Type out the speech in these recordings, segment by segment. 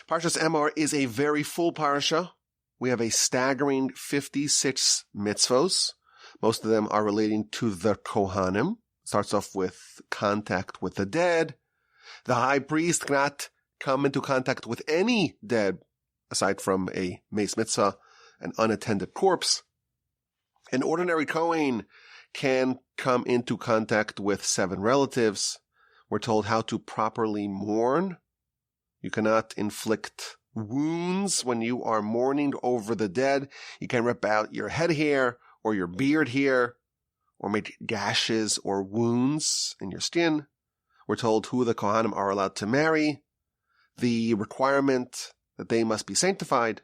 Parshas Emor is a very full parsha. We have a staggering 56 mitzvos. Most of them are relating to the Kohanim. Starts off with contact with the dead. The high priest cannot come into contact with any dead aside from a mace mitzvah, an unattended corpse. An ordinary Kohen can come into contact with 7 relatives. We're told how to properly mourn. You cannot inflict wounds when you are mourning over the dead. You can rip out your head hair or your beard hair or make gashes or wounds in your skin. We're told who the Kohanim are allowed to marry, the requirement that they must be sanctified,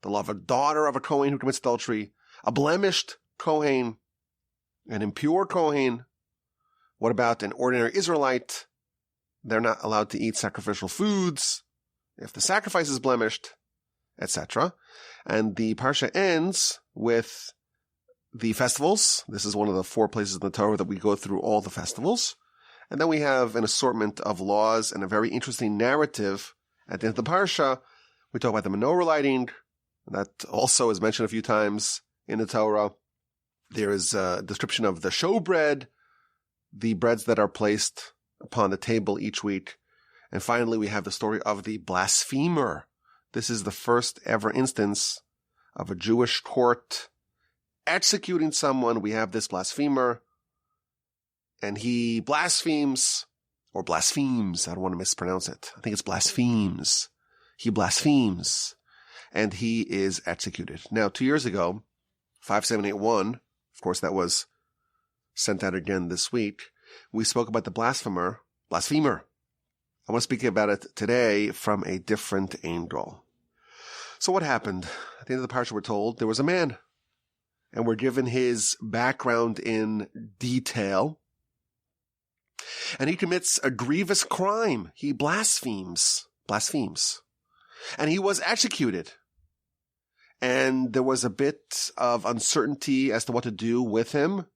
the law of a daughter of a Kohen who commits adultery, a blemished Kohen, an impure Kohen. What about an ordinary Israelite? They're not allowed to eat sacrificial foods if the sacrifice is blemished, etc. And the Parsha ends with the festivals. This is one of the 4 places in the Torah that we go through all the festivals. And then we have an assortment of laws and a very interesting narrative at the end of the Parsha. We talk about the menorah lighting. That also is mentioned a few times in the Torah. There is a description of the showbread, the breads that are placed upon the table each week. And finally, we have the story of the blasphemer. This is the first ever instance of a Jewish court executing someone. We have this blasphemer, and he blasphemes, or blasphemes. I don't want to mispronounce it. I think it's blasphemes. He blasphemes, and he is executed. Now, 2 years ago, 5781, of course, that was sent out again this week. We spoke about the blasphemer. I want to speak about it today from a different angle. So what happened? At the end of the parsha, we're told there was a man, and we're given his background in detail. And he commits a grievous crime. He blasphemes. And he was executed. And there was a bit of uncertainty as to what to do with him.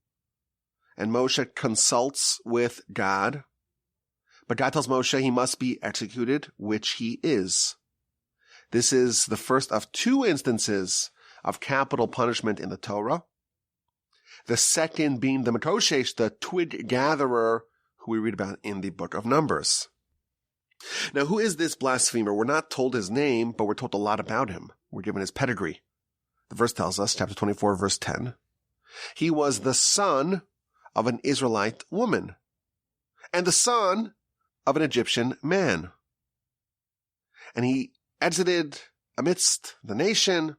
And Moshe consults with God. But God tells Moshe he must be executed, which he is. This is the first of 2 instances of capital punishment in the Torah. The second being the Makoshesh, the twig gatherer, who we read about in the book of Numbers. Now, who is this blasphemer? We're not told his name, but we're told a lot about him. We're given his pedigree. The verse tells us, chapter 24, verse 10, he was the son of an Israelite woman and the son of an Egyptian man. And he exited amidst the nation,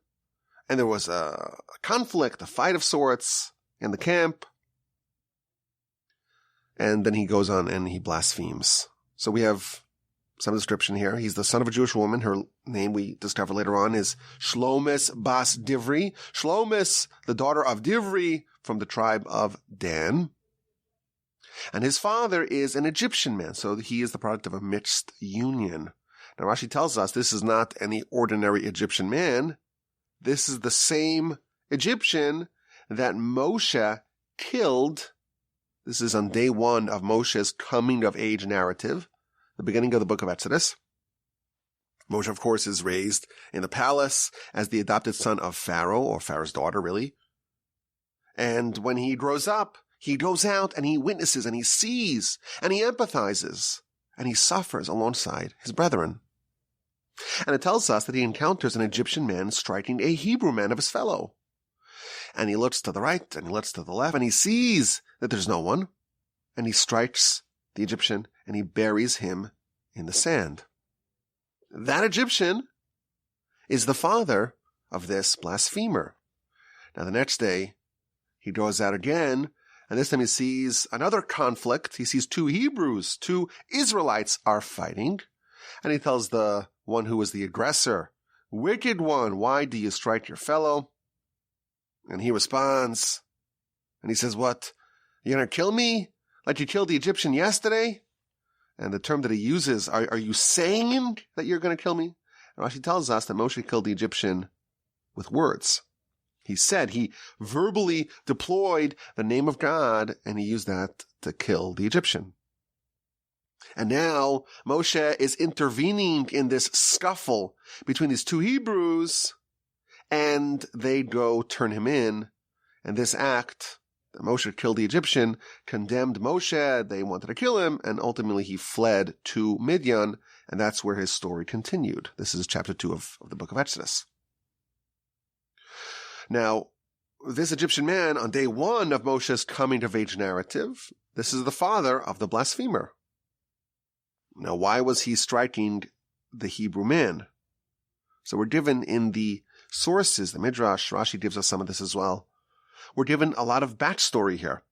and there was a conflict, a fight of sorts in the camp. And then he goes on and he blasphemes. So we have some description here. He's the son of a Jewish woman. Her name we discover later on is Shlomis Bas Divri. Shlomis, the daughter of Divri from the tribe of Dan. And his father is an Egyptian man. So he is the product of a mixed union. Now Rashi tells us this is not any ordinary Egyptian man. This is the same Egyptian that Moshe killed. This is on day 1 of Moshe's coming of age narrative, the beginning of the book of Exodus. Moshe, of course, is raised in the palace as the adopted son of Pharaoh, or Pharaoh's daughter, really. And when he grows up, he goes out and he witnesses and he sees and he empathizes and he suffers alongside his brethren. And it tells us that he encounters an Egyptian man striking a Hebrew man of his fellow. And he looks to the right and he looks to the left and he sees that there's no one. And he strikes the Egyptian and he buries him in the sand. That Egyptian is the father of this blasphemer. Now the next day, he goes out again, and this time he sees another conflict. He sees 2 Hebrews, 2 Israelites are fighting. And he tells the one who was the aggressor, "Wicked one, why do you strike your fellow?" And he responds, and he says, "What? You're going to kill me like you killed the Egyptian yesterday?" And the term that he uses, are you saying that you're going to kill me? And Rashi tells us that Moshe killed the Egyptian with words. He verbally deployed the name of God, and he used that to kill the Egyptian. And now Moshe is intervening in this scuffle between these two Hebrews, and they go turn him in. And this act, that Moshe killed the Egyptian, condemned Moshe. They wanted to kill him, and ultimately he fled to Midian, and that's where his story continued. This is chapter 2 of the book of Exodus. Now, this Egyptian man, on day 1 of Moshe's coming-of-age narrative, this is the father of the blasphemer. Now, why was he striking the Hebrew man? So we're given in the sources, the Midrash, Rashi gives us some of this as well. We're given a lot of backstory here.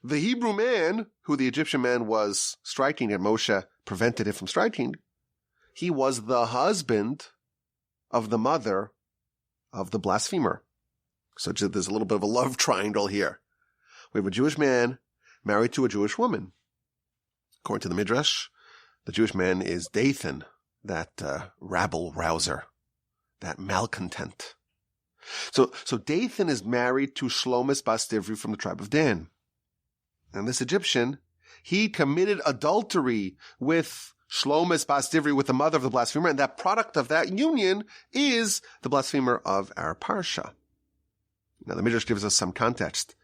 The Hebrew man, who the Egyptian man was striking and Moshe prevented him from striking, he was the husband of the mother of the blasphemer. So there's a little bit of a love triangle here. We have a Jewish man married to a Jewish woman. According to the Midrash, the Jewish man is Dathan, that rabble-rouser, that malcontent. So Dathan is married to Shlomis bas Divri from the tribe of Dan. And this Egyptian, he committed adultery with Shlomis bas Divri, with the mother of the blasphemer, and that product of that union is the blasphemer of our Parsha. Now the Midrash gives us some context.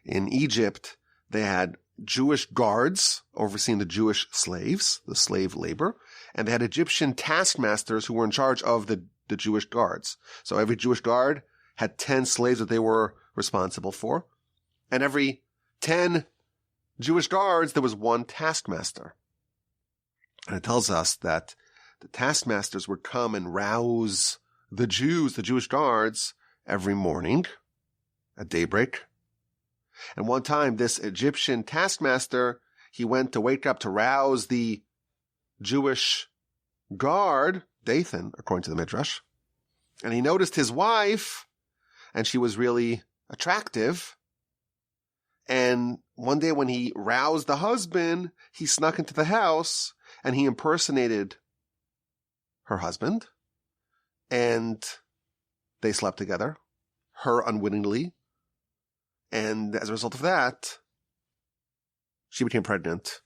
In Egypt, they had Jewish guards overseeing the Jewish slaves, the slave labor, and they had Egyptian taskmasters who were in charge of the Jewish guards. So every Jewish guard had 10 slaves that they were responsible for, and every 10 Jewish guards, there was one taskmaster. And it tells us that the taskmasters would come and rouse the Jews, the Jewish guards, every morning at daybreak. And one time, this Egyptian taskmaster, he went to wake up to rouse the Jewish guard, Dathan, according to the Midrash. And he noticed his wife, and she was really attractive. And one day when he roused the husband, he snuck into the house, and he impersonated her husband. And they slept together, her unwittingly. And as a result of that, she became pregnant.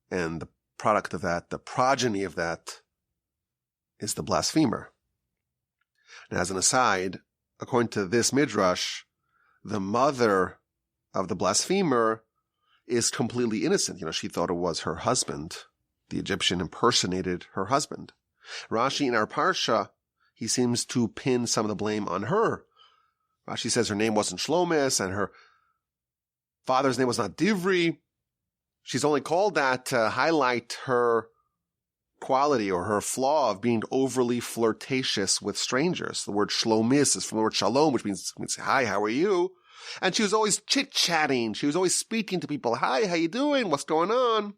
And the product of that, the progeny of that, is the blasphemer. Now, as an aside, according to this Midrash, the mother of the blasphemer is completely innocent. She thought it was her husband. The Egyptian impersonated her husband. Rashi in our Parsha, he seems to pin some of the blame on her. Rashi says her name wasn't Shlomis, and her father's name was not Divri. She's only called that to highlight her quality or her flaw of being overly flirtatious with strangers. The word Shlomis is from the word shalom, which means hi, how are you? And she was always chit-chatting. She was always speaking to people. Hi, how you doing? What's going on?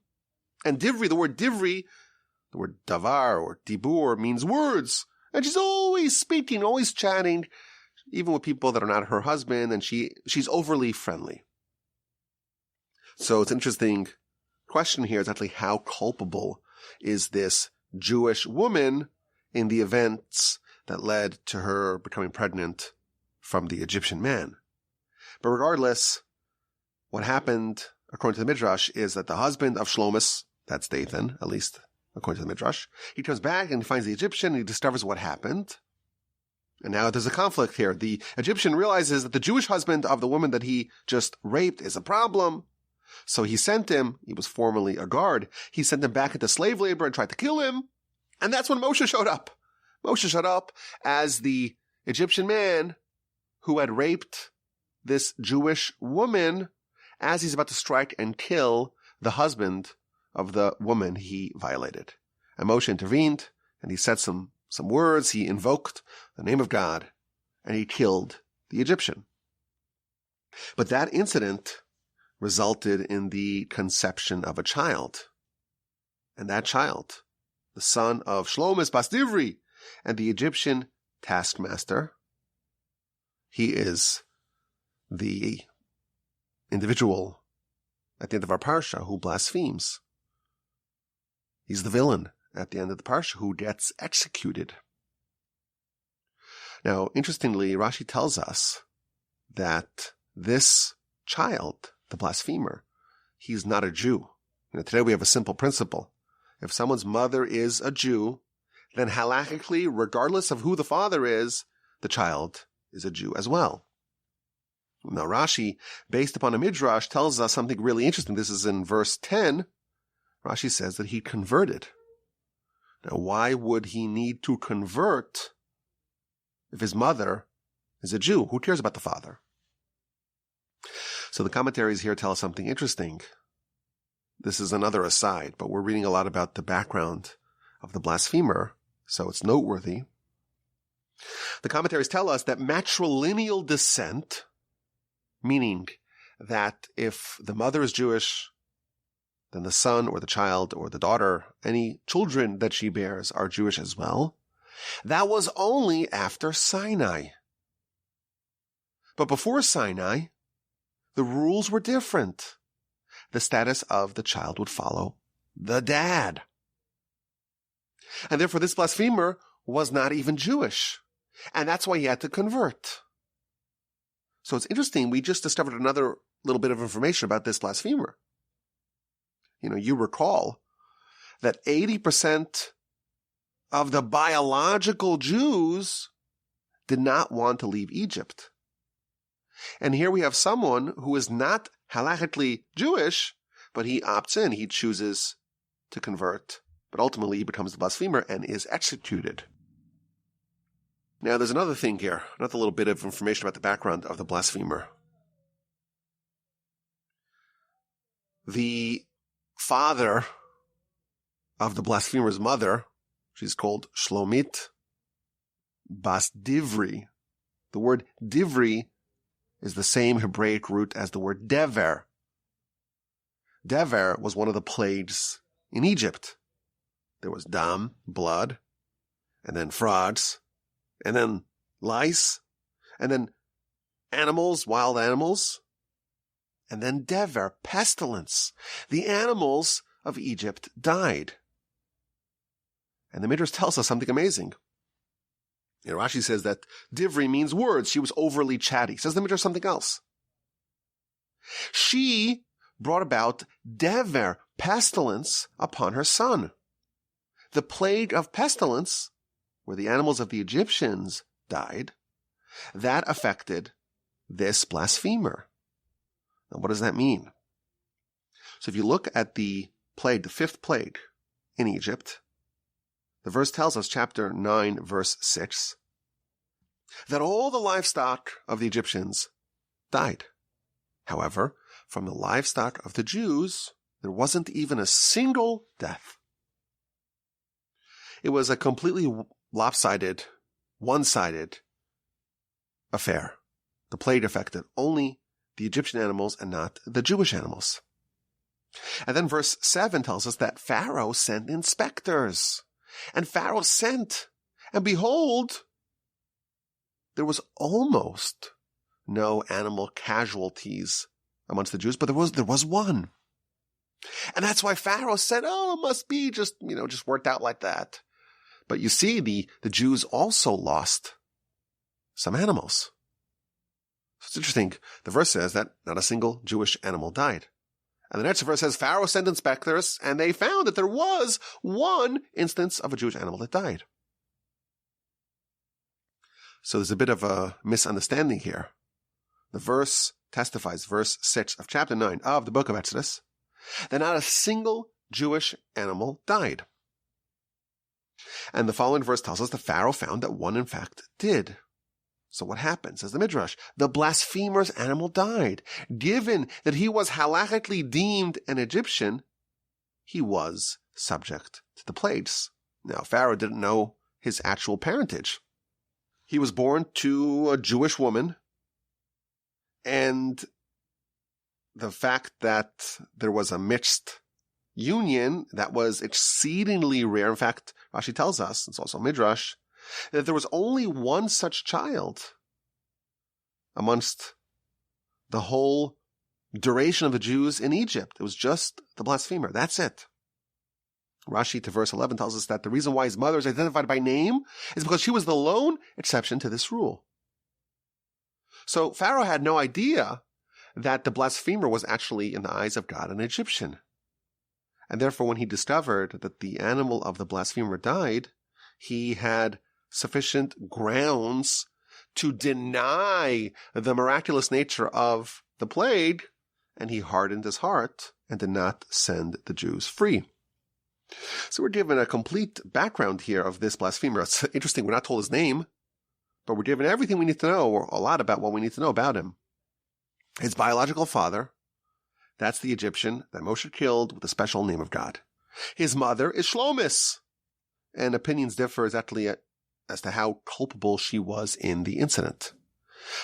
And Divri, the word davar or dibur means words. And she's always speaking, always chatting, even with people that are not her husband, and she's overly friendly. So it's an interesting question here, exactly how culpable is this Jewish woman in the events that led to her becoming pregnant from the Egyptian man. But regardless, what happened, according to the Midrash, is that the husband of Shlomis, that's Dathan, at least according to the Midrash, he comes back and he finds the Egyptian and he discovers what happened. And now there's a conflict here. The Egyptian realizes that the Jewish husband of the woman that he just raped is a problem. So he sent him, he was formerly a guard, he sent him back into slave labor and tried to kill him. And that's when Moshe showed up. Moshe showed up as the Egyptian man who had raped this Jewish woman as he's about to strike and kill the husband of the woman he violated. And Moshe intervened, and he said some words, he invoked the name of God, and he killed the Egyptian. But that incident resulted in the conception of a child. And that child, the son of Shlomis bas Divri and the Egyptian taskmaster, he is the individual at the end of our Parsha who blasphemes. He's the villain at the end of the Parsha who gets executed. Now, interestingly, Rashi tells us that this child, the blasphemer, he's not a Jew. Today we have a simple principle. If someone's mother is a Jew, then halakhically, regardless of who the father is, the child is a Jew as well. Now Rashi, based upon a midrash, tells us something really interesting. This is in verse 10. Rashi says that he converted. Now why would he need to convert if his mother is a Jew? Who cares about the father? So the commentaries here tell us something interesting. This is another aside, but we're reading a lot about the background of the blasphemer, so it's noteworthy. The commentaries tell us that matrilineal descent, meaning that if the mother is Jewish, then the son or the child or the daughter, any children that she bears are Jewish as well. That was only after Sinai. But before Sinai, the rules were different. The status of the child would follow the dad. And therefore this blasphemer was not even Jewish. And that's why he had to convert. So it's interesting, we just discovered another little bit of information about this blasphemer. You recall that 80% of the biological Jews did not want to leave Egypt. And here we have someone who is not halachically Jewish, but he opts in, he chooses to convert, but ultimately he becomes the blasphemer and is executed. Now there's another thing here, another little bit of information about the background of the blasphemer. The father of the blasphemer's mother, she's called Shlomit Bas Divri. The word Divri is the same Hebraic root as the word dever. Dever was one of the plagues in Egypt. There was dam, blood, and then frogs, and then lice, and then animals, wild animals, and then dever, pestilence. The animals of Egypt died. And the Midrash tells us something amazing. Rashi says that Divri means words. She was overly chatty. Says the Midrash something else. She brought about dever, pestilence, upon her son. The plague of pestilence, where the animals of the Egyptians died, that affected this blasphemer. Now, what does that mean? So if you look at the plague, the fifth plague in Egypt, the verse tells us, chapter 9, verse 6, that all the livestock of the Egyptians died. However, from the livestock of the Jews, there wasn't even a single death. It was a completely lopsided, one-sided affair. The plague affected only the Egyptian animals and not the Jewish animals. And then verse 7 tells us that Pharaoh sent inspectors. And Pharaoh sent, and behold, there was almost no animal casualties amongst the Jews, but there was one. And that's why Pharaoh said, it must be just worked out like that. But you see, the Jews also lost some animals. So it's interesting. The verse says that not a single Jewish animal died. And the next verse says, Pharaoh sent inspectors, and they found that there was one instance of a Jewish animal that died. So there's a bit of a misunderstanding here. The verse testifies, verse 6 of chapter 9 of the book of Exodus, that not a single Jewish animal died. And the following verse tells us that Pharaoh found that one in fact did. So what happened? Says the Midrash, the blasphemer's animal died. Given that he was halachically deemed an Egyptian, he was subject to the plagues. Now, Pharaoh didn't know his actual parentage. He was born to a Jewish woman, and the fact that there was a mixed union that was exceedingly rare. In fact, Rashi tells us, it's also Midrash, that there was only one such child amongst the whole duration of the Jews in Egypt. It was just the blasphemer. That's it. Rashi to verse 11 tells us that the reason why his mother is identified by name is because she was the lone exception to this rule. So Pharaoh had no idea that the blasphemer was actually, in the eyes of God, an Egyptian. And therefore, when he discovered that the animal of the blasphemer died, he had sufficient grounds to deny the miraculous nature of the plague, and he hardened his heart and did not send the Jews free. So we're given a complete background here of this blasphemer. It's interesting, we're not told his name, but we're given everything we need to know, or a lot about what we need to know about him. His biological father, that's the Egyptian that Moshe killed with the special name of God. His mother is Shlomis, and opinions differ exactly as to how culpable she was in the incident.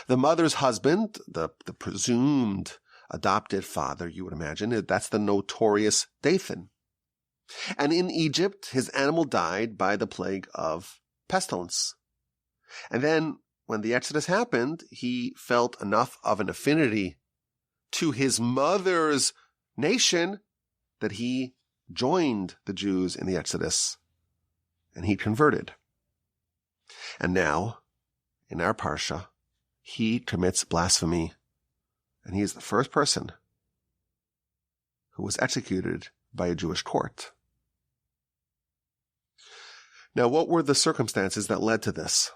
The mother's husband, the presumed adopted father, you would imagine, that's the notorious Dathan. And in Egypt, his animal died by the plague of pestilence. And then when the Exodus happened, he felt enough of an affinity to his mother's nation that he joined the Jews in the Exodus, and he converted. And now, in our Parsha, he commits blasphemy, and he is the first person who was executed by a Jewish court. Now, what were the circumstances that led to this?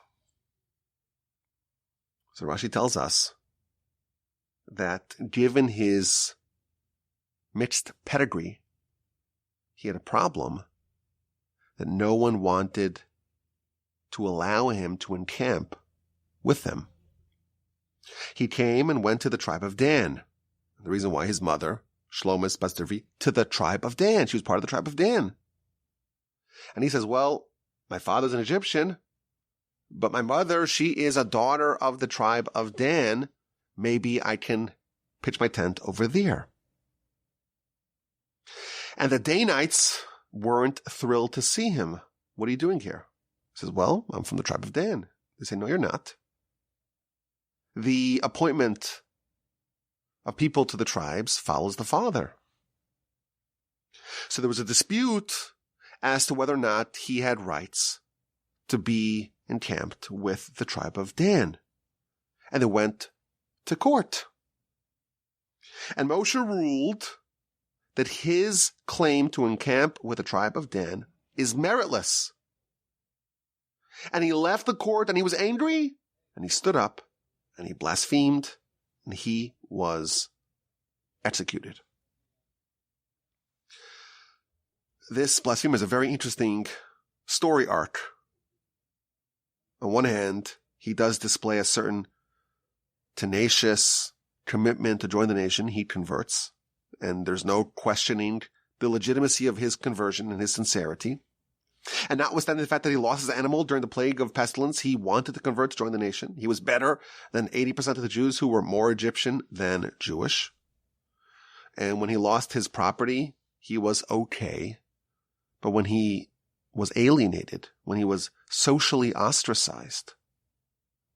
So Rashi tells us that given his mixed pedigree, he had a problem that no one wanted to allow him to encamp with them. He came and went to the tribe of Dan. The reason why his mother, Shlomis Basdervi, to the tribe of Dan. She was part of the tribe of Dan. And he says, well, my father's an Egyptian, but my mother, she is a daughter of the tribe of Dan. Maybe I can pitch my tent over there. And the Danites weren't thrilled to see him. What are you doing here? He says, well, I'm from the tribe of Dan. They say, no, you're not. The appointment of people to the tribes follows the father. So there was a dispute as to whether or not he had rights to be encamped with the tribe of Dan. And they went to court. And Moshe ruled that his claim to encamp with the tribe of Dan is meritless. And he left the court and he was angry, and he stood up and he blasphemed, and he was executed. This blasphemer is a very interesting story arc. On one hand, he does display a certain tenacious commitment to join the nation. He converts, and there's no questioning the legitimacy of his conversion and his sincerity. And notwithstanding the fact that he lost his animal during the plague of pestilence, he wanted to convert to join the nation. He was better than 80% of the Jews who were more Egyptian than Jewish. And when he lost his property, he was okay. But when he was alienated, when he was socially ostracized,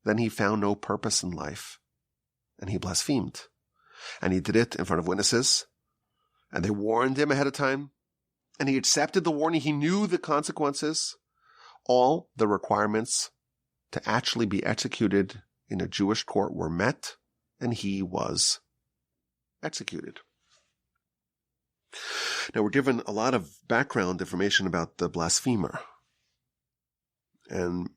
then he found no purpose in life, and he blasphemed. And he did it in front of witnesses, and they warned him ahead of time, and he accepted the warning. He knew the consequences. All the requirements to actually be executed in a Jewish court were met, and he was executed. Now, we're given a lot of background information about the blasphemer. And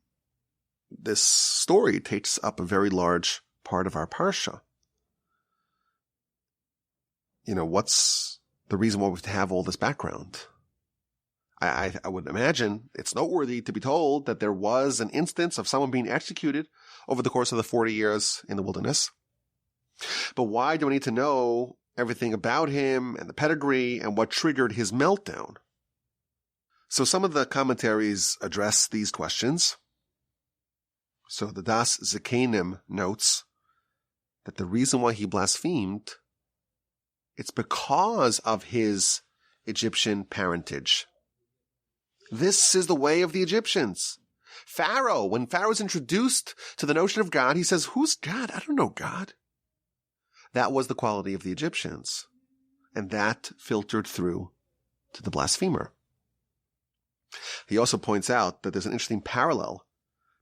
this story takes up a very large part of our Parsha. You know, what's the reason why we have to have all this background? I would imagine it's noteworthy to be told that there was an instance of someone being executed over the course of the 40 years in the wilderness. But why do I need to know everything about him and the pedigree and what triggered his meltdown? So some of the commentaries address these questions. So the Das Zekanim notes that the reason why he blasphemed, it's because of his Egyptian parentage. This is the way of the Egyptians. Pharaoh, when Pharaoh is introduced to the notion of God, he says, who's God? I don't know God. That was the quality of the Egyptians. And that filtered through to the blasphemer. He also points out that there's an interesting parallel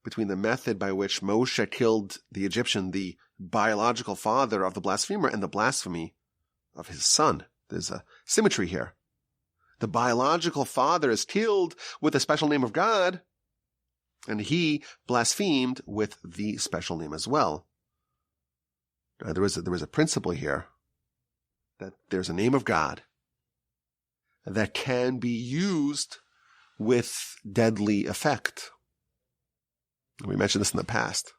between the method by which Moshe killed the Egyptian, the biological father of the blasphemer, and the blasphemy of his son. There's a symmetry here. The biological father is killed with the special name of God, and he blasphemed with the special name as well. There is a principle here that there's a name of God that can be used with deadly effect. We mentioned this in the past.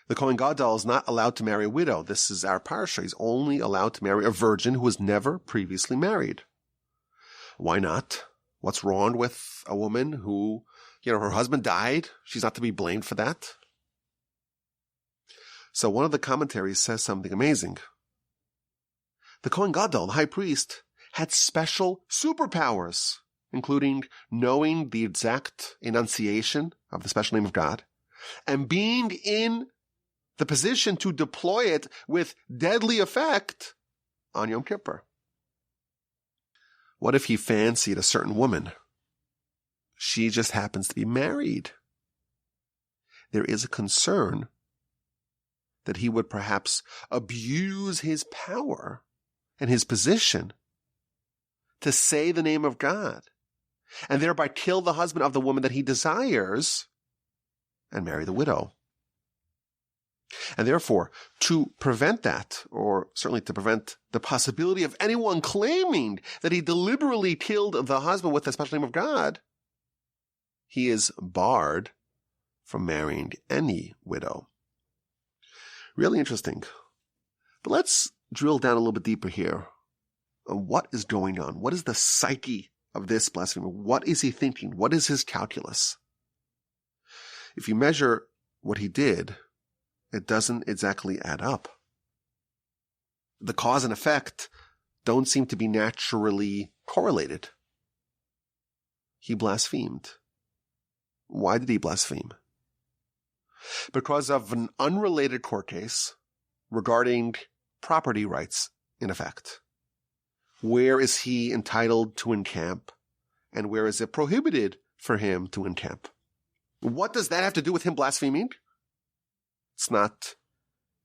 The Kohen Gadol is not allowed to marry a widow. This is our Parsha. He's only allowed to marry a virgin who was never previously married. Why not? What's wrong with a woman who, her husband died? She's not to be blamed for that. So one of the commentaries says something amazing. The Kohen Gadol, the high priest, had special superpowers, including knowing the exact enunciation of the special name of God and being in the position to deploy it with deadly effect on Yom Kippur. What if he fancied a certain woman? She just happens to be married. There is a concern that he would perhaps abuse his power and his position to say the name of God and thereby kill the husband of the woman that he desires and marry the widow. And therefore, to prevent that, or certainly to prevent the possibility of anyone claiming that he deliberately killed the husband with the special name of God, he is barred from marrying any widow. Really interesting. But let's drill down a little bit deeper here on what is going on. What is the psyche of this blasphemer? What is he thinking? What is his calculus? If you measure what he did, it doesn't exactly add up. The cause and effect don't seem to be naturally correlated. He blasphemed. Why did he blaspheme? Because of an unrelated court case regarding property rights, in effect. Where is he entitled to encamp, and where is it prohibited for him to encamp? What does that have to do with him blaspheming? It's not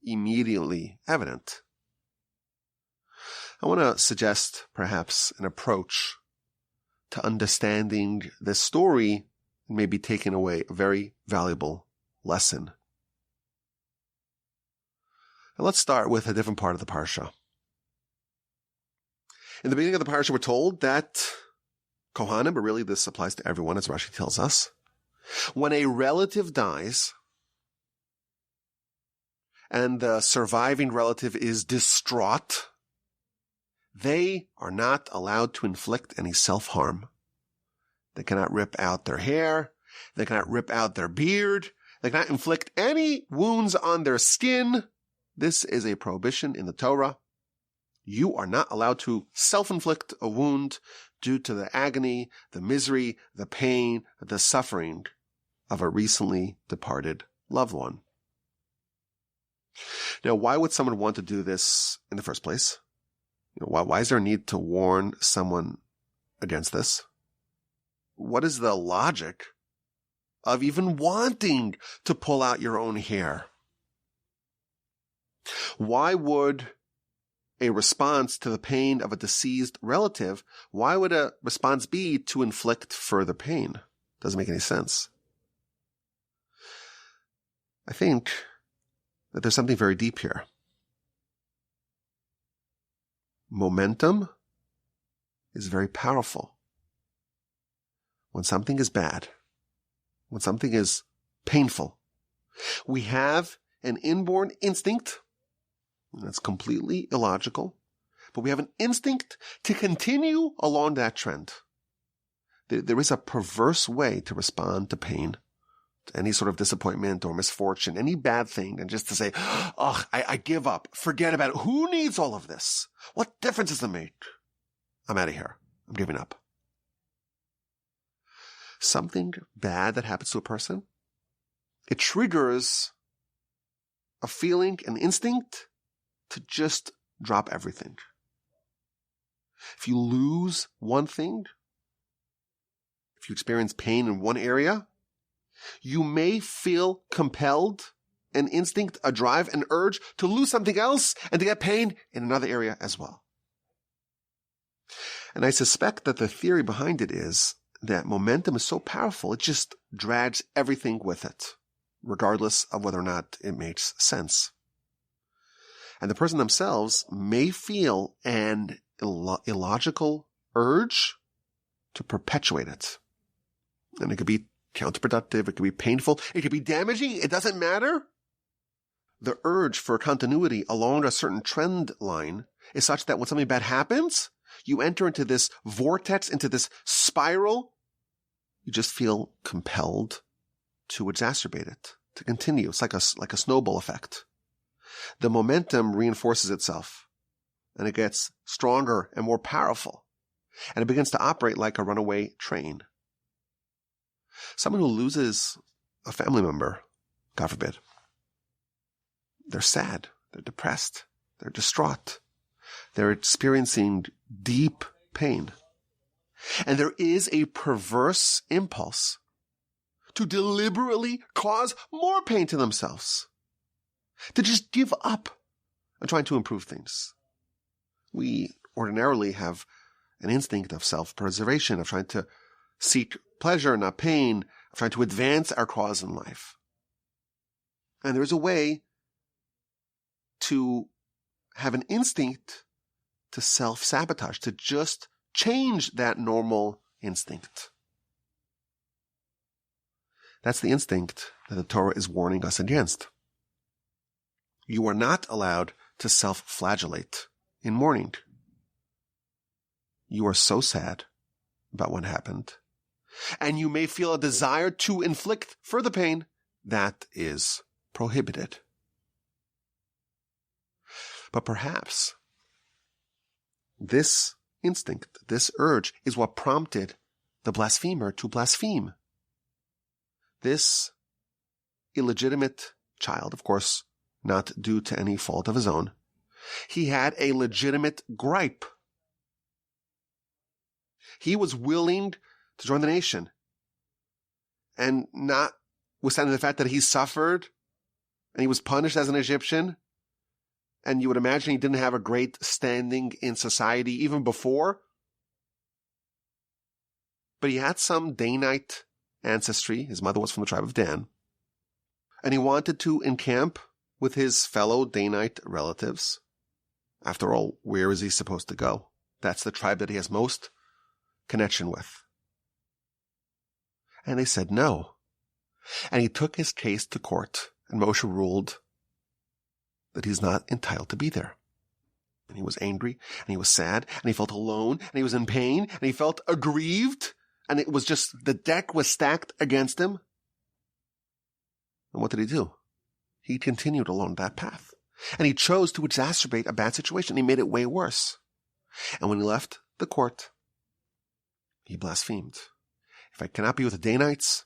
immediately evident. I want to suggest perhaps an approach to understanding this story and maybe taking away a very valuable lesson. Now let's start with a different part of the Parsha. In the beginning of the Parsha, we're told that Kohanim, but really this applies to everyone, as Rashi tells us, when a relative dies and the surviving relative is distraught, they are not allowed to inflict any self-harm. They cannot rip out their hair. They cannot rip out their beard. They cannot inflict any wounds on their skin. This is a prohibition in the Torah. You are not allowed to self-inflict a wound due to the agony, the misery, the pain, the suffering of a recently departed loved one. Now, why would someone want to do this in the first place? Why is there a need to warn someone against this? What is the logic of even wanting to pull out your own hair? Why would a response to the pain of a deceased relative, why would a response be to inflict further pain? Doesn't make any sense. I think that there's something very deep here. Momentum is very powerful. When something is bad, when something is painful, we have an inborn instinct, and that's completely illogical, but we have an instinct to continue along that trend. There is a perverse way to respond to pain, to any sort of disappointment or misfortune, any bad thing, and just to say, I give up, forget about it. Who needs all of this? What difference does it make? I'm out of here. I'm giving up. Something bad that happens to a person, it triggers a feeling, an instinct to just drop everything. If you lose one thing, if you experience pain in one area, you may feel compelled, an instinct, a drive, an urge to lose something else and to get pain in another area as well. And I suspect that the theory behind it is that momentum is so powerful, it just drags everything with it, regardless of whether or not it makes sense. And the person themselves may feel an illogical urge to perpetuate it. And it could be counterproductive, it could be painful, it could be damaging, it doesn't matter. The urge for continuity along a certain trend line is such that when something bad happens, you enter into this vortex, into this spiral. You just feel compelled to exacerbate it, to continue. It's like a snowball effect. The momentum reinforces itself, and it gets stronger and more powerful, and it begins to operate like a runaway train. Someone who loses a family member, God forbid, they're sad, they're depressed, they're distraught, they're experiencing deep pain. And there is a perverse impulse to deliberately cause more pain to themselves, to just give up on trying to improve things. We ordinarily have an instinct of self-preservation, of trying to seek pleasure, not pain, of trying to advance our cause in life. And there's a way to have an instinct to self-sabotage, to just change that normal instinct. That's the instinct that the Torah is warning us against. You are not allowed to self-flagellate in mourning. You are so sad about what happened, and you may feel a desire to inflict further pain. That is prohibited. But perhaps this instinct, this urge, is what prompted the blasphemer to blaspheme. This illegitimate child, of course, not due to any fault of his own, he had a legitimate gripe. He was willing to join the nation, and notwithstanding the fact that he suffered and he was punished as an Egyptian, and you would imagine he didn't have a great standing in society even before, but he had some Danite ancestry. His mother was from the tribe of Dan, and he wanted to encamp with his fellow Danite relatives. After all, where is he supposed to go? That's the tribe that he has most connection with. And they said no. And he took his case to court, and Moshe ruled that he's not entitled to be there. And he was angry, and he was sad, and he felt alone, and he was in pain, and he felt aggrieved, and it was just, the deck was stacked against him. And what did he do? He continued along that path. And he chose to exacerbate a bad situation. He made it way worse. And when he left the court, he blasphemed. If I cannot be with the Danites,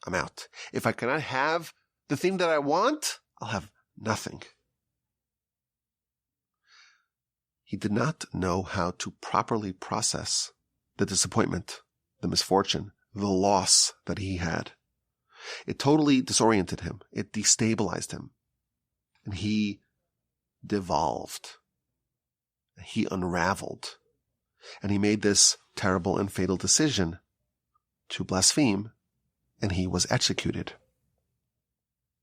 I'm out. If I cannot have the thing that I want, I'll have nothing. He did not know how to properly process the disappointment, the misfortune, the loss that he had. It totally disoriented him. It destabilized him. And he devolved. He unraveled. And he made this terrible and fatal decision to blaspheme, and he was executed.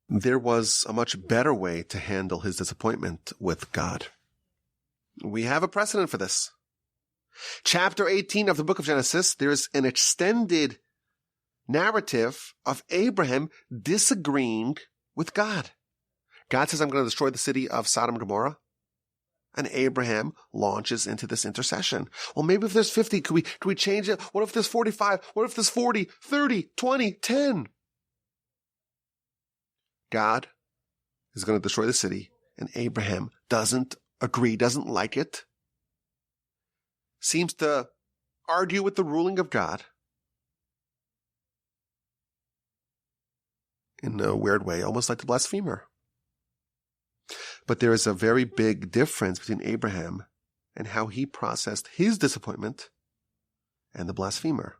There was a much better way to handle his disappointment with God. We have a precedent for this. Chapter 18 of the book of Genesis, there's an extended narrative of Abraham disagreeing with God. God says, I'm going to destroy the city of Sodom and Gomorrah. And Abraham launches into this intercession. Well, maybe if there's 50, could we change it? What if there's 45? What if there's 40, 30, 20, 10? God is going to destroy the city, and Abraham doesn't agree, doesn't like it, seems to argue with the ruling of God in a weird way, almost like the blasphemer. But there is a very big difference between Abraham and how he processed his disappointment and the blasphemer.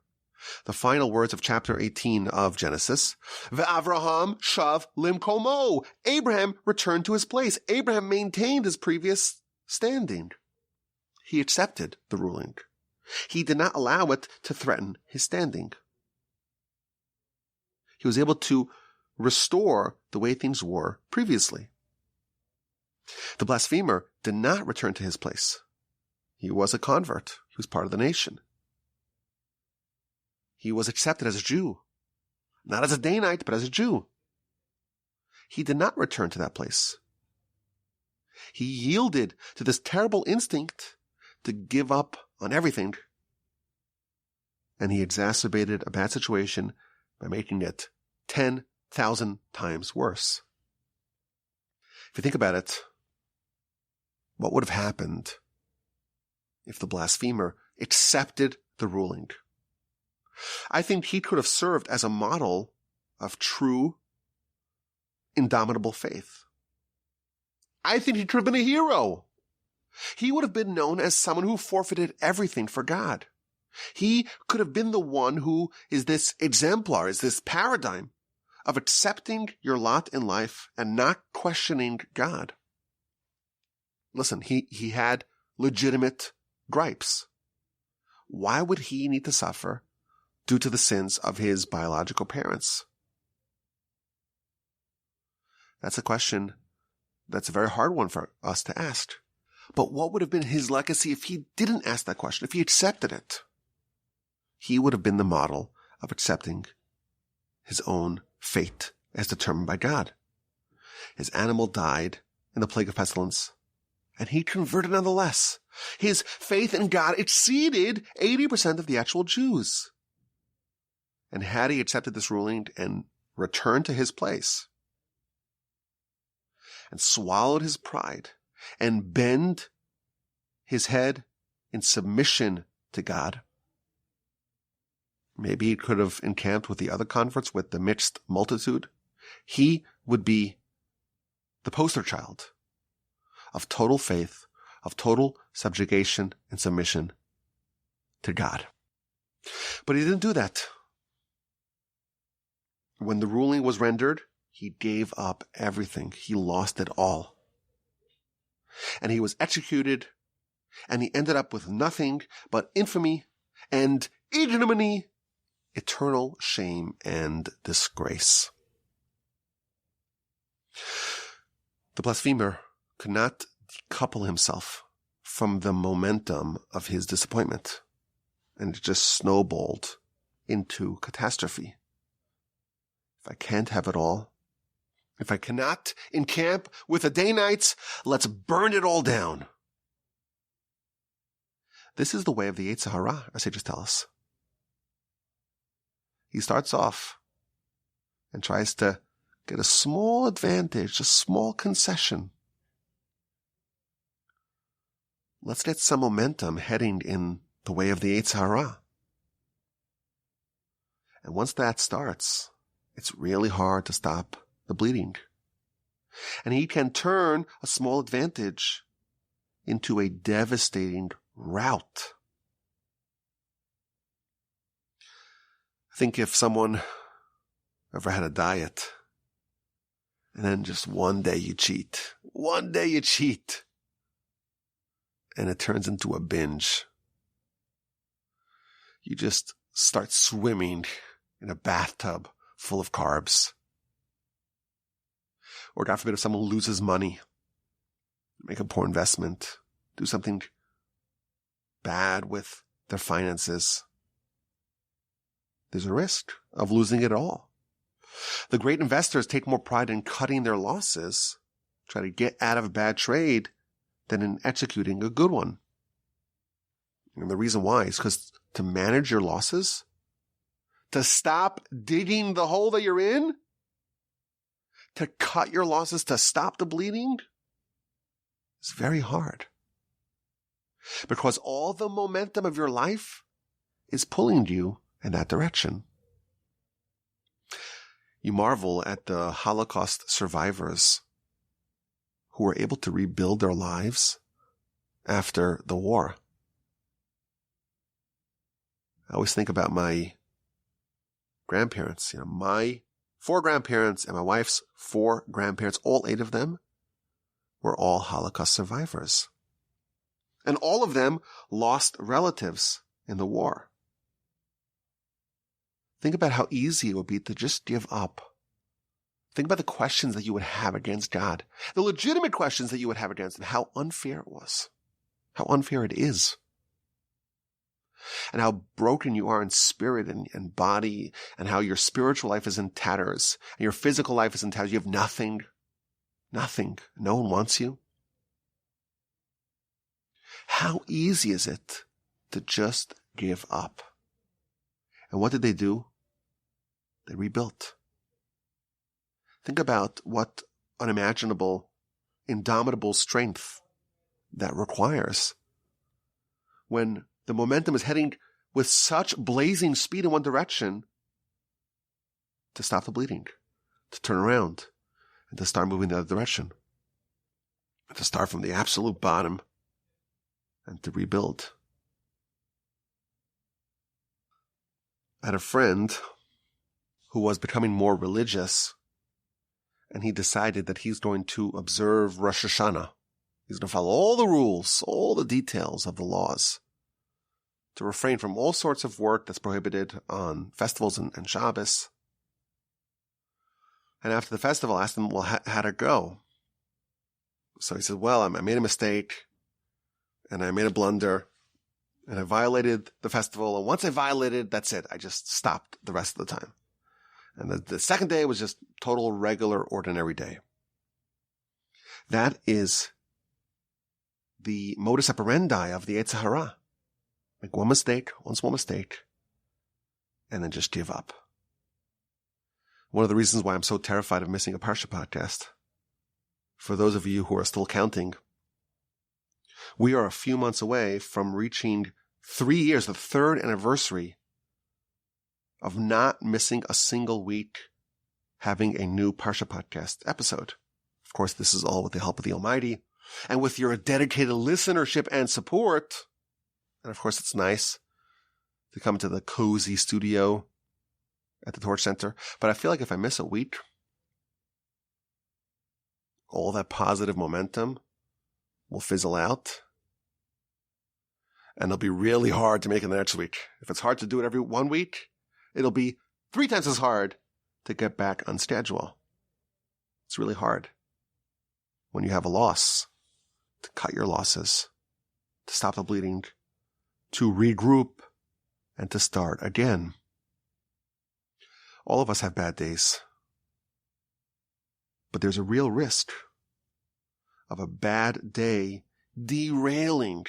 The final words of chapter 18 of Genesis, Ve'avraham shav limkomo. Abraham returned to his place. Abraham maintained his previous standing. He accepted the ruling. He did not allow it to threaten his standing. He was able to restore the way things were previously. The blasphemer did not return to his place. He was a convert. He was part of the nation. He was accepted as a Jew, not as a Danite, but as a Jew. He did not return to that place. He yielded to this terrible instinct to give up on everything, and he exacerbated a bad situation by making it 10,000 times worse. If you think about it, what would have happened if the blasphemer accepted the ruling? I think he could have served as a model of true, indomitable faith. I think he could have been a hero. He would have been known as someone who forfeited everything for God. He could have been the one who is this exemplar, is this paradigm of accepting your lot in life and not questioning God. Listen, he had legitimate gripes. Why would he need to suffer due to the sins of his biological parents? That's a question that's a very hard one for us to ask. But what would have been his legacy if he didn't ask that question, if he accepted it? He would have been the model of accepting his own fate as determined by God. His animal died in the plague of pestilence, and he converted nonetheless. His faith in God exceeded 80% of the actual Jews. And had he accepted this ruling and returned to his place and swallowed his pride and bent his head in submission to God, maybe he could have encamped with the other converts, with the mixed multitude. He would be the poster child of total faith, of total subjugation and submission to God. But he didn't do that. When the ruling was rendered, he gave up everything. He lost it all. And he was executed, and he ended up with nothing but infamy and ignominy, eternal shame and disgrace. The blasphemer could not decouple himself from the momentum of his disappointment, and it just snowballed into catastrophe. If I can't have it all, if I cannot encamp with the Danites, let's burn it all down. This is the way of the Yetzer Hara, our sages tell us. He starts off and tries to get a small advantage, a small concession. Let's get some momentum heading in the way of the Yetzer Hara. And once that starts, it's really hard to stop the bleeding. And he can turn a small advantage into a devastating rout. I think if someone ever had a diet and then just one day you cheat, and it turns into a binge, you just start swimming in a bathtub full of carbs. Or God forbid, if someone loses money, make a poor investment, do something bad with their finances, there's a risk of losing it all. The great investors take more pride in cutting their losses, try to get out of a bad trade, than in executing a good one. And the reason why is because to manage your losses, to stop digging the hole that you're in, to cut your losses, to stop the bleeding, is very hard. Because all the momentum of your life is pulling you in that direction. You marvel at the Holocaust survivors who were able to rebuild their lives after the war. I always think about my grandparents, my 4 grandparents and my wife's 4 grandparents, all 8 of them were all Holocaust survivors. And all of them lost relatives in the war. Think about how easy it would be to just give up. Think about the questions that you would have against God, the legitimate questions that you would have against Him, how unfair it was, how unfair it is, and how broken you are in spirit and body, and how your spiritual life is in tatters, and your physical life is in tatters. You have nothing. No one wants you. How easy is it to just give up? And what did they do? They rebuilt. Think about what unimaginable, indomitable strength that requires when the momentum is heading with such blazing speed in one direction to stop the bleeding, to turn around, and to start moving the other direction, and to start from the absolute bottom and to rebuild. I had a friend who was becoming more religious, and he decided that he's going to observe Rosh Hashanah. He's going to follow all the rules, all the details of the laws, to refrain from all sorts of work that's prohibited on festivals and Shabbos. And after the festival, I asked him, well, how'd it go? So he said, well, I made a mistake, and I made a blunder, and I violated the festival, and once I violated, that's it. I just stopped the rest of the time. And the second day was just total regular, ordinary day. That is the modus operandi of the Yetzer Hara. Make one small mistake, and then just give up. One of the reasons why I'm so terrified of missing a Parsha podcast, for those of you who are still counting, we are a few months away from reaching 3 years, the third anniversary of not missing a single week, having a new Parsha podcast episode. Of course, this is all with the help of the Almighty, and with your dedicated listenership and support. And of course, it's nice to come to the cozy studio at the Torch Center. But I feel like if I miss a week, all that positive momentum will fizzle out. And it'll be really hard to make it the next week. If it's hard to do it every 1 week, it'll be 3 times as hard to get back on schedule. It's really hard when you have a loss to cut your losses, to stop the bleeding, to regroup, and to start again. All of us have bad days, but there's a real risk of a bad day derailing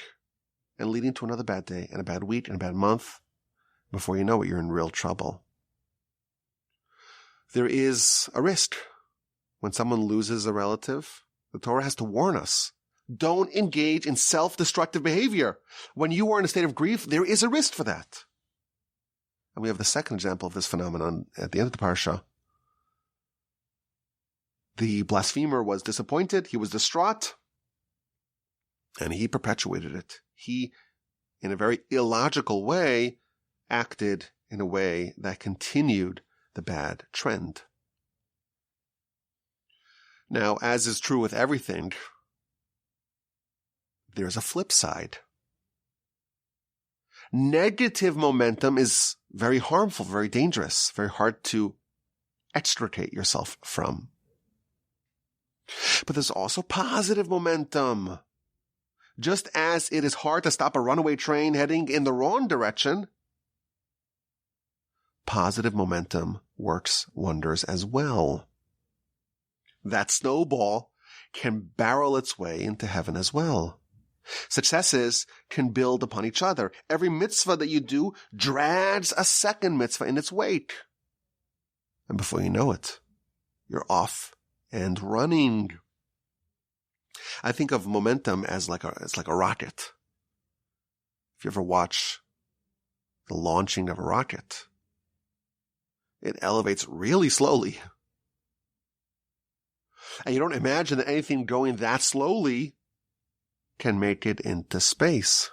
and leading to another bad day and a bad week and a bad month. Before you know it, you're in real trouble. There is a risk when someone loses a relative. The Torah has to warn us. Don't engage in self-destructive behavior. When you are in a state of grief, there is a risk for that. And we have the second example of this phenomenon at the end of the Parsha. The blasphemer was disappointed. He was distraught. And he perpetuated it. He, in a very illogical way, acted in a way that continued the bad trend. Now, as is true with everything, there's a flip side. Negative momentum is very harmful, very dangerous, very hard to extricate yourself from. But there's also positive momentum. Just as it is hard to stop a runaway train heading in the wrong direction, positive momentum works wonders as well. That snowball can barrel its way into heaven as well. Successes can build upon each other. Every mitzvah that you do drags a second mitzvah in its wake. And before you know it, you're off and running. I think of momentum as like a rocket. If you ever watch the launching of a rocket, it elevates really slowly. And you don't imagine that anything going that slowly can make it into space.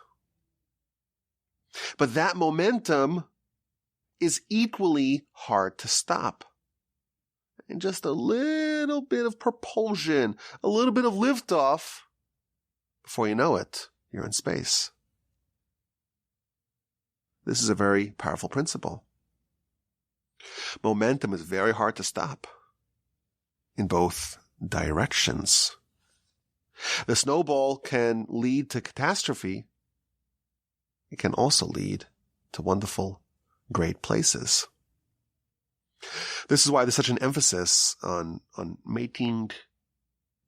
But that momentum is equally hard to stop. And just a little bit of propulsion, a little bit of liftoff, before you know it, you're in space. This is a very powerful principle. Momentum is very hard to stop in both directions. The snowball can lead to catastrophe. It can also lead to wonderful, great places. This is why there's such an emphasis on making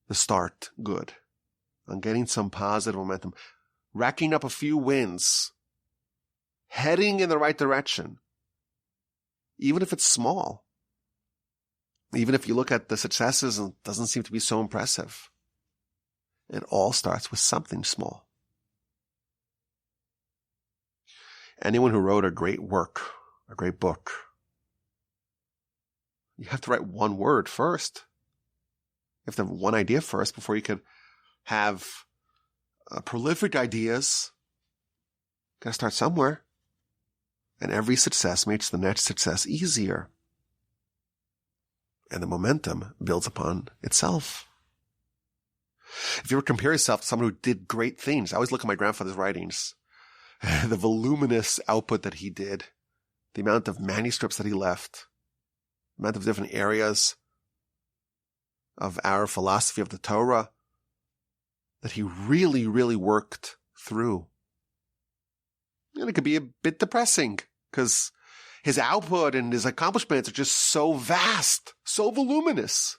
the start good, on getting some positive momentum, racking up a few wins, heading in the right direction, even if it's small. Even if you look at the successes and it doesn't seem to be so impressive. It all starts with something small. Anyone who wrote a great work, a great book, you have to write one word first. You have to have one idea first before you can have prolific ideas. Got to start somewhere. And every success makes the next success easier. And the momentum builds upon itself. If you ever compare yourself to someone who did great things, I always look at my grandfather's writings, the voluminous output that he did, the amount of manuscripts that he left, the amount of different areas of our philosophy of the Torah that he really, really worked through. And it could be a bit depressing because his output and his accomplishments are just so vast, so voluminous.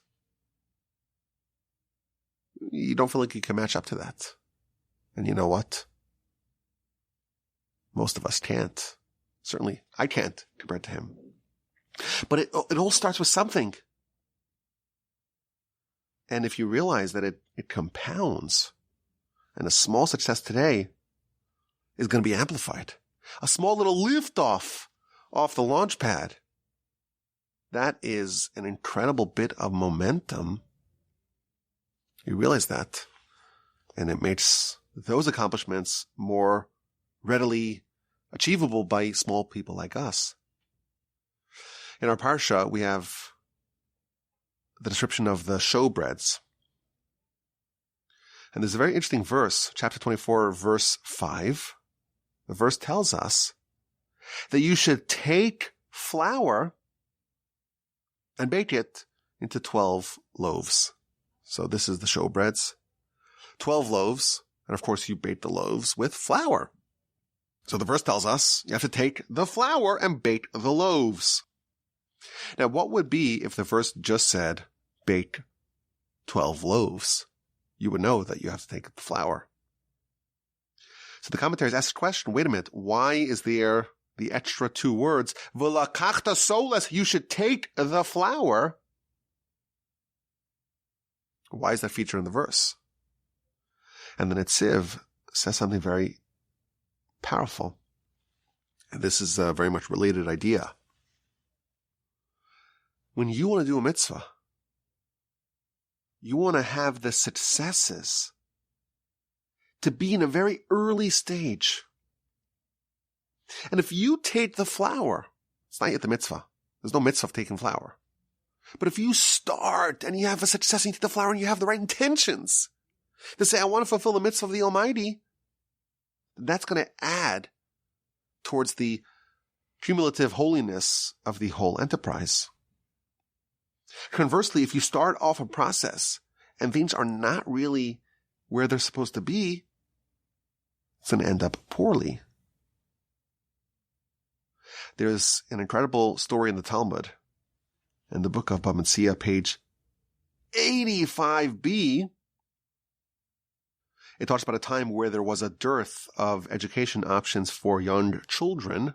You don't feel like you can match up to that. And you know what? Most of us can't. Certainly, I can't compared to him. But it all starts with something. And if you realize that it compounds, and a small success today is going to be amplified. A small little lift-off the launch pad. That is an incredible bit of momentum. You realize that. And it makes those accomplishments more readily achievable by small people like us. In our Parsha, we have the description of the showbreads. And there's a very interesting verse, chapter 24, verse 5. The verse tells us that you should take flour and bake it into 12 loaves. So this is the showbreads. 12 loaves. And of course you bake the loaves with flour. So the verse tells us you have to take the flour and bake the loaves. Now what would be if the verse just said, bake 12 loaves? You would know that you have to take the flour. So the commentaries ask the question, wait a minute, why is there the extra two words, v'lakachta soles, you should take the flour? Why is that featured in the verse? And the Netziv says something very powerful. And this is a very much related idea. When you want to do a mitzvah, you want to have the successes to be in a very early stage. And if you take the flour, it's not yet the mitzvah. There's no mitzvah of taking flour. But if you start and you have a success and you take the flour and you have the right intentions to say, I want to fulfill the mitzvah of the Almighty, that's going to add towards the cumulative holiness of the whole enterprise. Conversely, if you start off a process and things are not really where they're supposed to be, it's going to end up poorly. There's an incredible story in the Talmud, in the book of Bava Metzia, page 85b. It talks about a time where there was a dearth of education options for young children.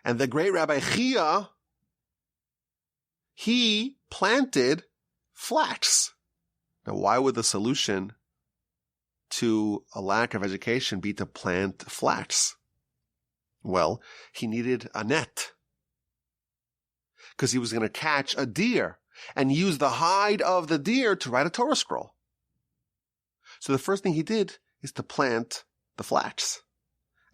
And the great Rabbi Chia, he planted flax. Now, why would the solution to a lack of education be to plant flax? Well, he needed a net because he was going to catch a deer and use the hide of the deer to write a Torah scroll. So the first thing he did is to plant the flax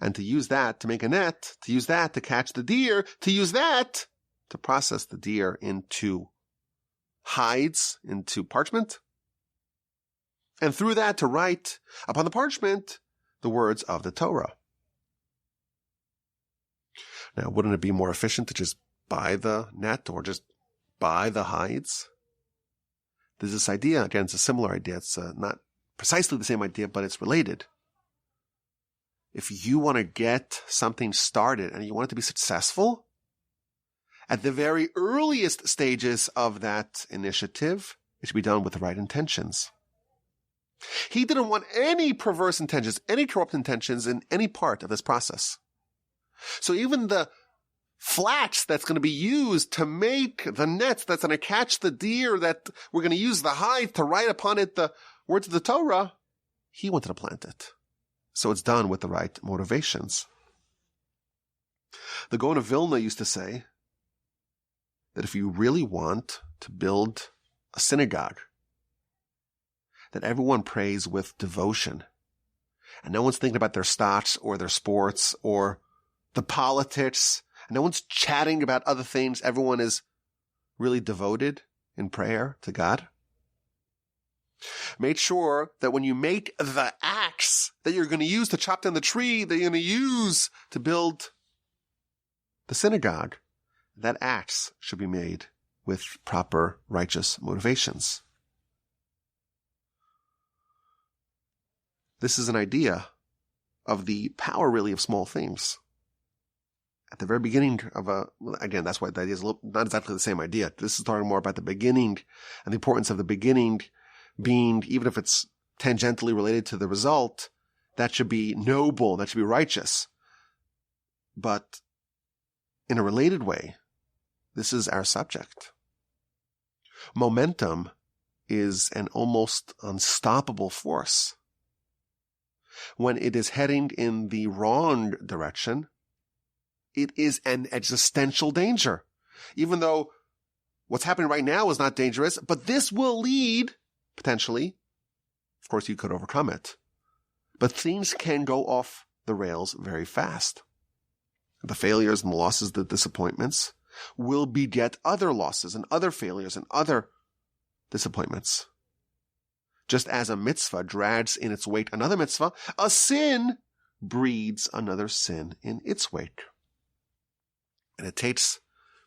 and to use that to make a net, to use that to catch the deer, to use that to process the deer into hides, into parchment, and through that to write upon the parchment the words of the Torah. Now, wouldn't it be more efficient to just buy the net or just buy the hides? There's this idea, again, it's a similar idea. It's not precisely the same idea, but it's related. If you want to get something started and you want it to be successful, at the very earliest stages of that initiative, it should be done with the right intentions. He didn't want any perverse intentions, any corrupt intentions in any part of this process. So even the flax that's going to be used to make the nets that's going to catch the deer, that we're going to use the hide to write upon it the words of the Torah, he wanted to plant it. So it's done with the right motivations. The Gaon of Vilna used to say that if you really want to build a synagogue, that everyone prays with devotion, and no one's thinking about their stocks or their sports or the politics, and no one's chatting about other things. Everyone is really devoted in prayer to God. Make sure that when you make the axe that you're going to use to chop down the tree that you're going to use to build the synagogue, that axe should be made with proper righteous motivations. This is an idea of the power, really, of small things. At the very beginning of again, that's why the idea is not exactly the same idea. This is talking more about the beginning and the importance of the beginning being, even if it's tangentially related to the result, that should be noble, that should be righteous. But in a related way, this is our subject. Momentum is an almost unstoppable force. When it is heading in the wrong direction, it is an existential danger. Even though what's happening right now is not dangerous, but this will lead, potentially, of course you could overcome it, but things can go off the rails very fast. The failures and the losses, the disappointments, will beget other losses and other failures and other disappointments. Just as a mitzvah drags in its wake another mitzvah, a sin breeds another sin in its wake. And it takes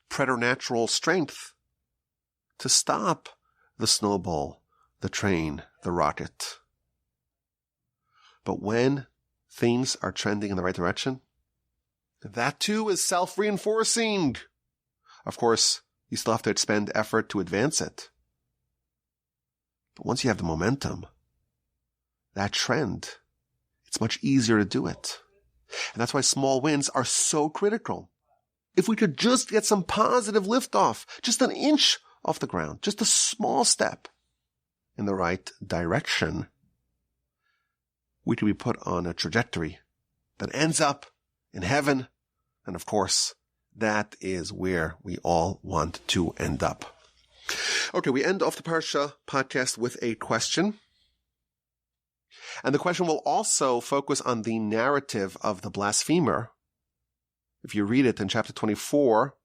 preternatural strength to stop the snowball, the train, the rocket. But when things are trending in the right direction, that too is self-reinforcing. Of course, you still have to expend effort to advance it. But once you have the momentum, that trend, it's much easier to do it. And that's why small wins are so critical. If we could just get some positive liftoff, just an inch off the ground, just a small step in the right direction, we could be put on a trajectory that ends up in heaven. And of course, that is where we all want to end up. Okay, we end off the Parsha podcast with a question. And the question will also focus on the narrative of the blasphemer. If you read it in chapter 24,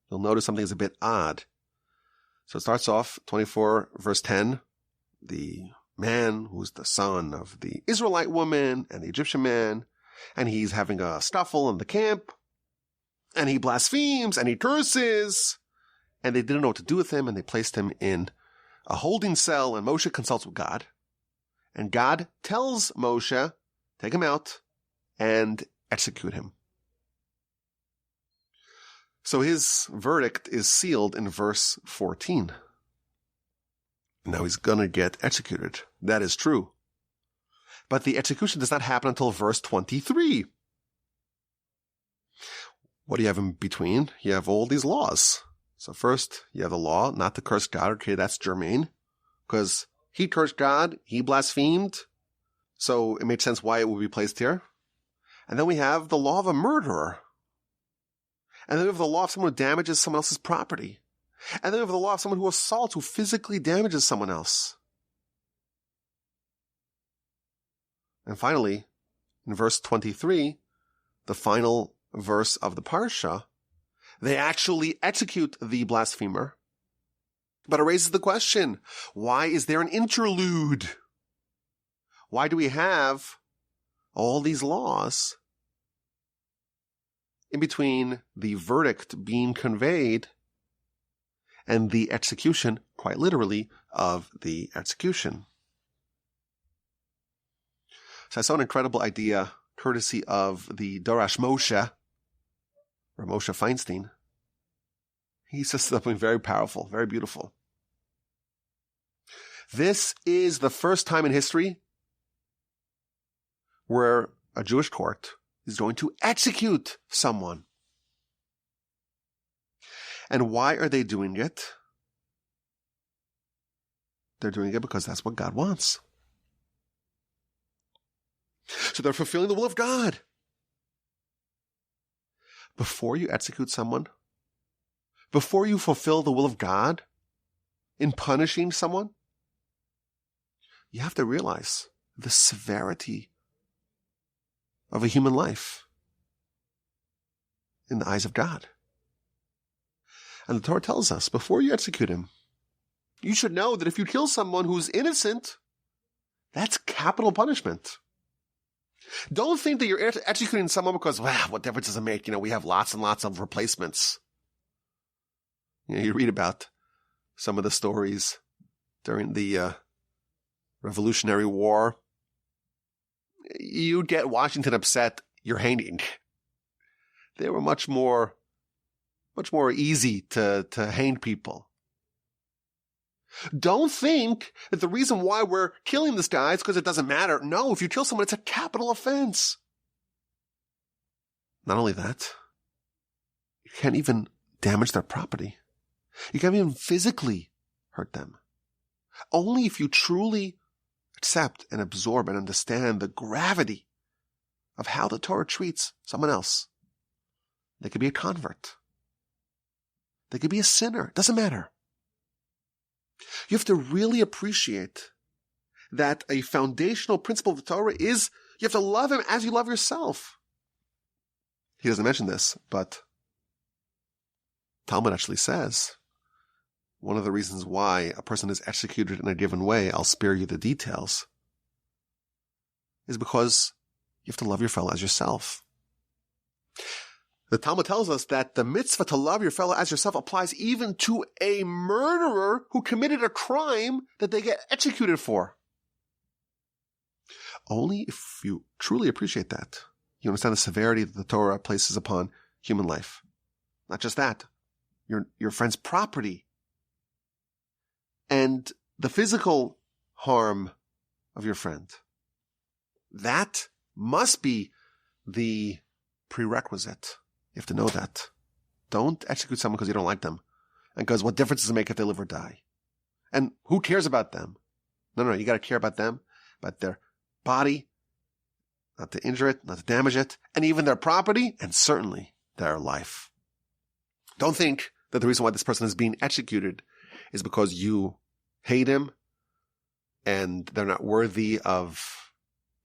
you'll notice something is a bit odd. So it starts off, 24 verse 10, the man who's the son of the Israelite woman and the Egyptian man, and he's having a scuffle in the camp, and he blasphemes and he curses, and they didn't know what to do with him, and they placed him in a holding cell, and Moshe consults with God, and God tells Moshe, take him out and execute him. So his verdict is sealed in verse 14. Now he's going to get executed. That is true. But the execution does not happen until verse 23. What do you have in between? You have all these laws. So first, you have the law not to curse God. Okay, that's germane. Because he cursed God, he blasphemed. So it makes sense why it would be placed here. And then we have the law of a murderer. And then we have the law of someone who damages someone else's property. And then we have the law of someone who assaults, who physically damages someone else. And finally, in verse 23, the final verse of the Parsha, they actually execute the blasphemer. But it raises the question, why is there an interlude? Why do we have all these laws in between the verdict being conveyed and the execution, quite literally, of the execution. So I saw an incredible idea, courtesy of the Dorash Moshe, or Moshe Feinstein. He says something very powerful, very beautiful. This is the first time in history where a Jewish court is going to execute someone. And why are they doing it? They're doing it because that's what God wants. So they're fulfilling the will of God. Before you execute someone, before you fulfill the will of God in punishing someone, you have to realize the severity of a human life in the eyes of God. And the Torah tells us, before you execute him, you should know that if you kill someone who's innocent, that's capital punishment. Don't think that you're executing someone because, well, what difference does it make? We have lots and lots of replacements. You read about some of the stories during the Revolutionary War. You'd get Washington upset, you're hanging. They were much more easy to hang people. Don't think that the reason why we're killing this guy is because it doesn't matter. No, if you kill someone, it's a capital offense. Not only that, you can't even damage their property. You can't even physically hurt them. Only if you truly accept and absorb and understand the gravity of how the Torah treats someone else. They could be a convert. They could be a sinner. It doesn't matter. You have to really appreciate that a foundational principle of the Torah is you have to love him as you love yourself. He doesn't mention this, but Talmud actually says one of the reasons why a person is executed in a given way, I'll spare you the details, is because you have to love your fellow as yourself. The Talmud tells us that the mitzvah to love your fellow as yourself applies even to a murderer who committed a crime that they get executed for. Only if you truly appreciate that, you understand the severity that the Torah places upon human life. Not just that, your friend's property and the physical harm of your friend. That must be the prerequisite. You have to know that. Don't execute someone because you don't like them. And because what difference does it make if they live or die? And who cares about them? No, you got to care about them, about their body, not to injure it, not to damage it, and even their property, and certainly their life. Don't think that the reason why this person is being executed is because you hate him and they're not worthy of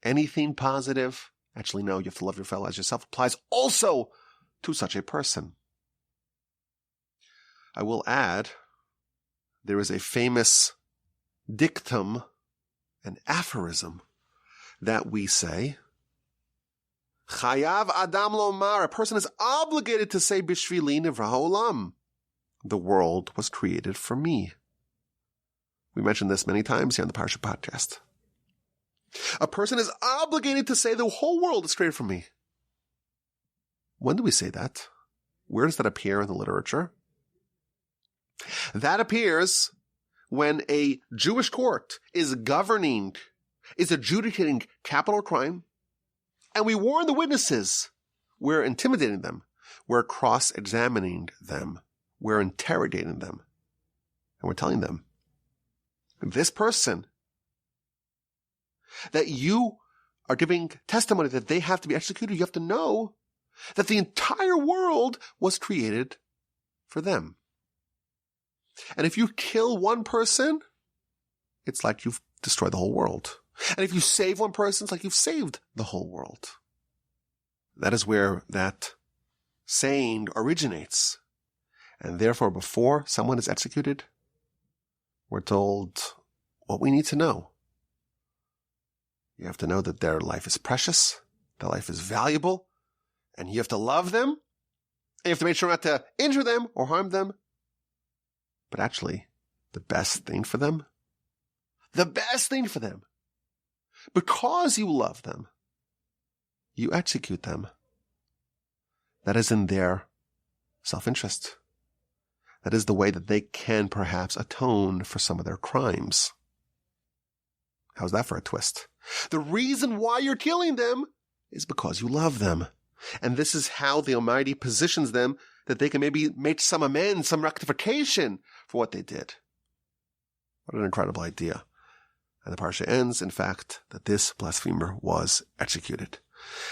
anything positive. Actually, no, you have to love your fellow as yourself. Applies also to such a person. I will add, there is a famous dictum, an aphorism, that we say, Chayav Adam Lomar, a person is obligated to say, Bishvili Nivra Ha'olam, the world was created for me. We mentioned this many times here on the Parsha podcast. A person is obligated to say the whole world is created for me. When do we say that? Where does that appear in the literature? That appears when a Jewish court is adjudicating capital crime, and we warn the witnesses. We're intimidating them. We're cross-examining them. We're interrogating them. And we're telling them, this person that you are giving testimony that they have to be executed, you have to know that the entire world was created for them. And if you kill one person, it's like you've destroyed the whole world. And if you save one person, it's like you've saved the whole world. That is where that saying originates. And therefore, before someone is executed, we're told what we need to know. You have to know that their life is precious, their life is valuable, and you have to love them you have to make sure not to injure them or harm them. But actually, the best thing for them, because you love them, you execute them. That is in their self-interest. That is the way that they can perhaps atone for some of their crimes. How's that for a twist? The reason why you're killing them is because you love them. And this is how the Almighty positions them, that they can maybe make some amends, some rectification for what they did. What an incredible idea. And the Parsha ends, in fact, that this blasphemer was executed.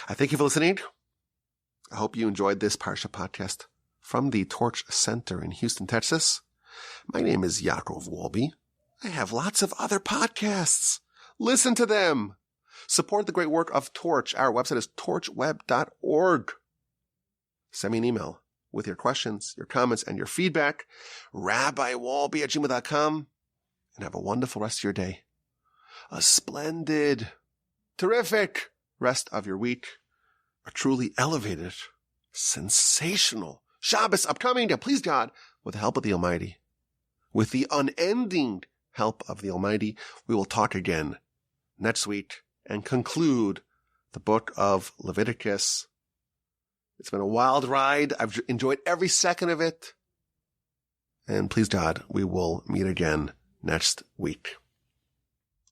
I thank you for listening. I hope you enjoyed this Parsha podcast from the Torch Center in Houston, Texas. My name is Yaakov Wolbe. I have lots of other podcasts. Listen to them. Support the great work of Torch. Our website is torchweb.org. Send me an email with your questions, your comments, and your feedback. rabbiwolbe@gmail.com. And have a wonderful rest of your day. A splendid, terrific rest of your week. A truly elevated, sensational Shabbos upcoming, and please God, with the help of the Almighty, with the unending help of the Almighty, we will talk again next week and conclude the book of Leviticus. It's been a wild ride. I've enjoyed every second of it. And please God, we will meet again next week.